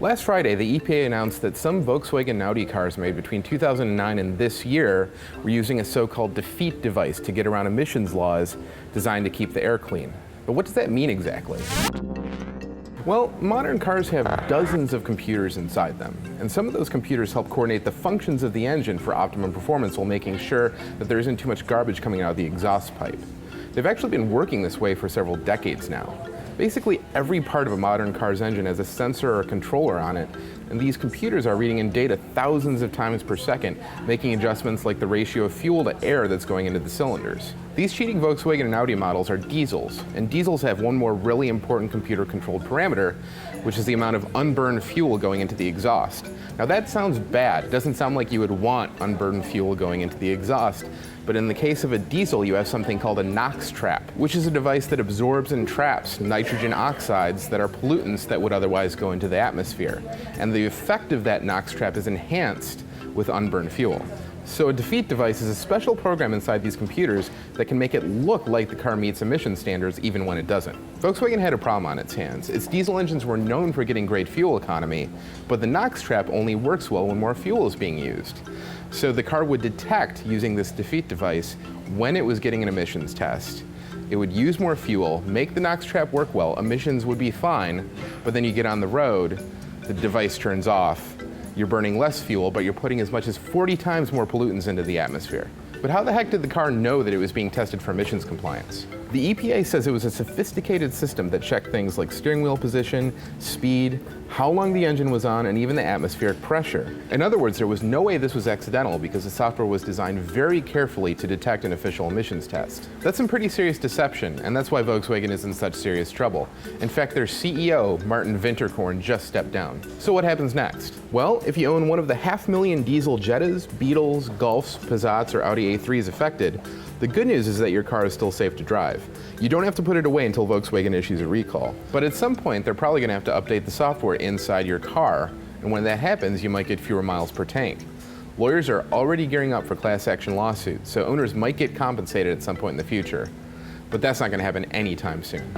Last Friday, the EPA announced that some Volkswagen and Audi cars made between 2009 and this year were using a so-called defeat device to get around emissions laws designed to keep the air clean. But what does that mean exactly? Well, modern cars have dozens of computers inside them, and some of those computers help coordinate the functions of the engine for optimum performance while making sure that there isn't too much garbage coming out of the exhaust pipe. They've actually been working this way for several decades now. Basically, every part of a modern car's engine has a sensor or a controller on it, and these computers are reading in data thousands of times per second, making adjustments like the ratio of fuel to air that's going into the cylinders. These cheating Volkswagen and Audi models are diesels, and diesels have one more really important computer-controlled parameter, which is the amount of unburned fuel going into the exhaust. Now that sounds bad. It doesn't sound like you would want unburned fuel going into the exhaust, but in the case of a diesel, you have something called a NOx trap, which is a device that absorbs and traps nitrogen oxides that are pollutants that would otherwise go into the atmosphere. And the effect of that NOx trap is enhanced with unburned fuel. So a defeat device is a special program inside these computers that can make it look like the car meets emission standards even when it doesn't. Volkswagen had a problem on its hands. Its diesel engines were known for getting great fuel economy, but the NOx trap only works well when more fuel is being used. So the car would detect using this defeat device when it was getting an emissions test. It would use more fuel, make the NOx trap work well, emissions would be fine, but then you get on the road, the device turns off, you're burning less fuel, but you're putting as much as 40 times more pollutants into the atmosphere. But how the heck did the car know that it was being tested for emissions compliance? The EPA says it was a sophisticated system that checked things like steering wheel position, speed, how long the engine was on, and even the atmospheric pressure. In other words, there was no way this was accidental because the software was designed very carefully to detect an official emissions test. That's some pretty serious deception, and that's why Volkswagen is in such serious trouble. In fact, their CEO, Martin Winterkorn, just stepped down. So what happens next? Well, if you own one of the 500,000 diesel Jettas, Beetles, Golfs, Passats, or Audi A3s affected, the good news is that your car is still safe to drive. You don't have to put it away until Volkswagen issues a recall. But at some point, they're probably going to have to update the software inside your car, and when that happens, you might get fewer miles per tank. Lawyers are already gearing up for class action lawsuits, so owners might get compensated at some point in the future. But that's not going to happen anytime soon.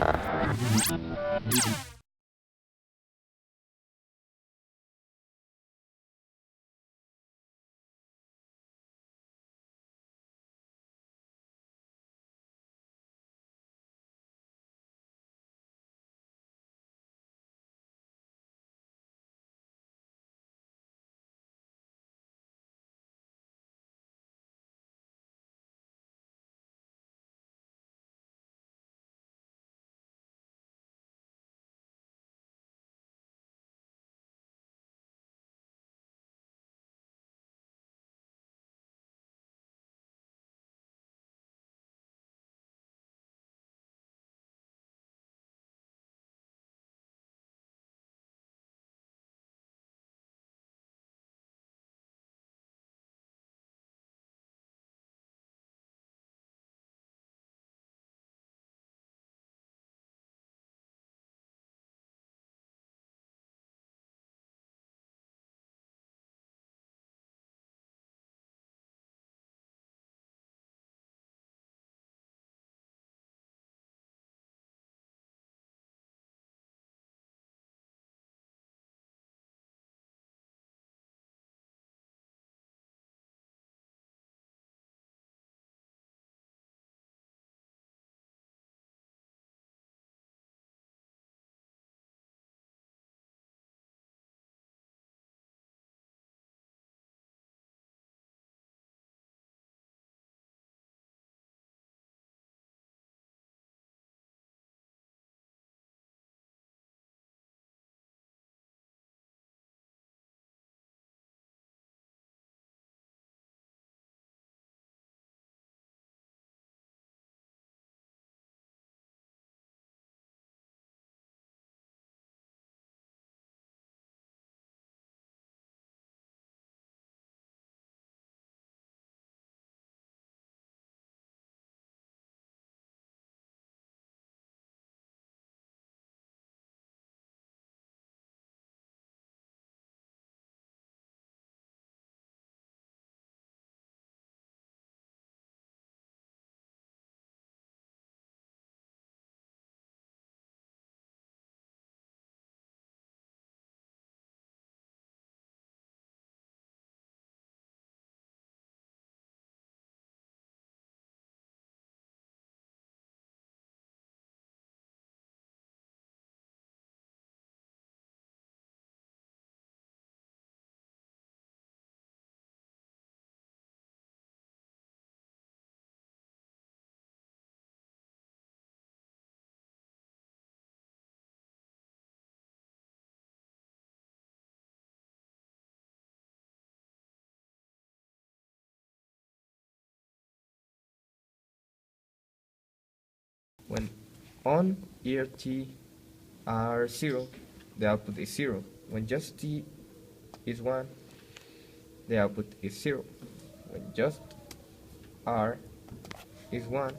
When on, here T are 0, the output is 0. When just T is 1, the output is 0. When just R is 1,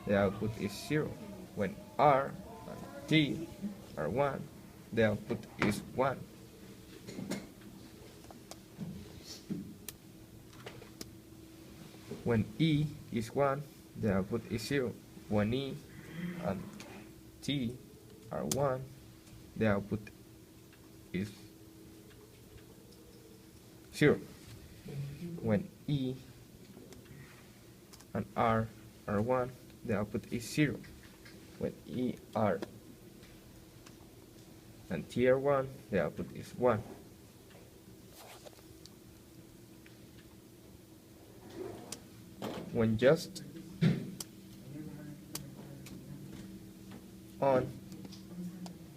the output is 0. When R and T are 1, the output is 1. When E is 1, the output is 0. When E and T are 1, the output is 0. When E and R are 1, the output is 0. When E, R, and T are 1, the output is 1. When just on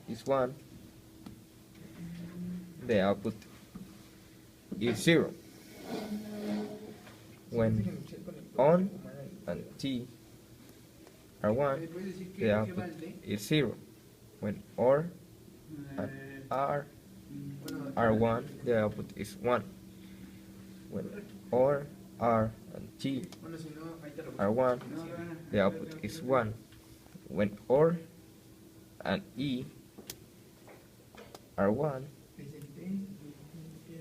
is 1, the output is 0. When on and T are 1, the output is 0. When OR and R are 1, the output is 1. When OR, R, and T are 1, the output is 1. When OR and E are 1,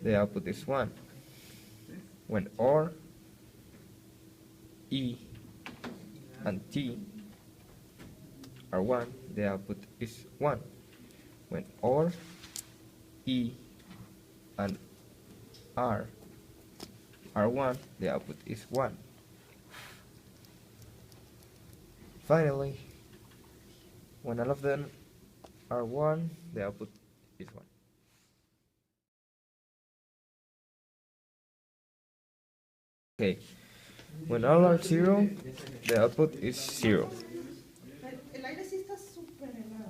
the output is 1. When OR, E, and T are 1, the output is 1. When OR, E, and R are 1, the output is 1. Finally, when all of them are 1, the output is 1. Okay, when all are 0, the output is 0.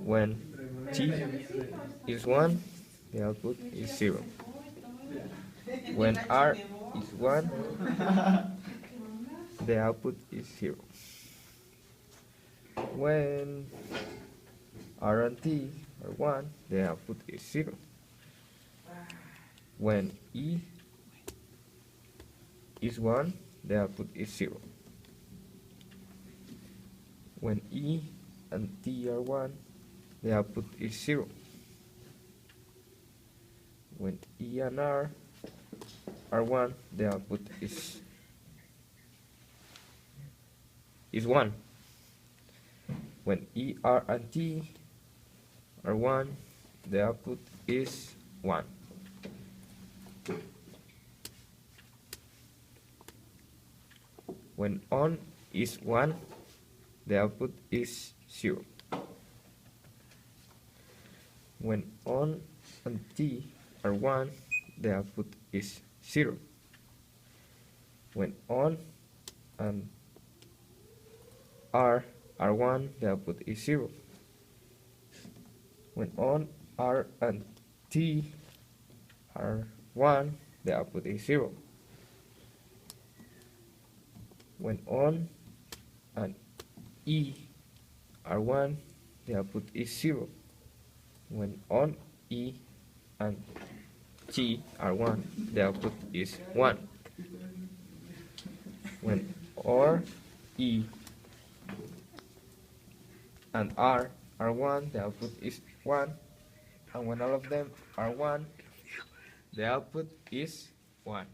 When T is 1, the output is 0. When R is 1, the output is 0. When R and T are 1, the output is 0. When E is 1, the output is 0. When E and T are 1, the output is 0. When E and R are 1, the output is 1. When E, R, and T are 1, the output is 1. When on is 1, the output is 0. When on and T are 1, the output is 0. When on and R are 1, the output is 0. When on, R, and T are 1, the output is 0. When on and E are 1, the output is 0. When on, E, and T are 1, the output is 1. When OR, E, and R are 1, the output is 1. And when all of them are 1, the output is 1.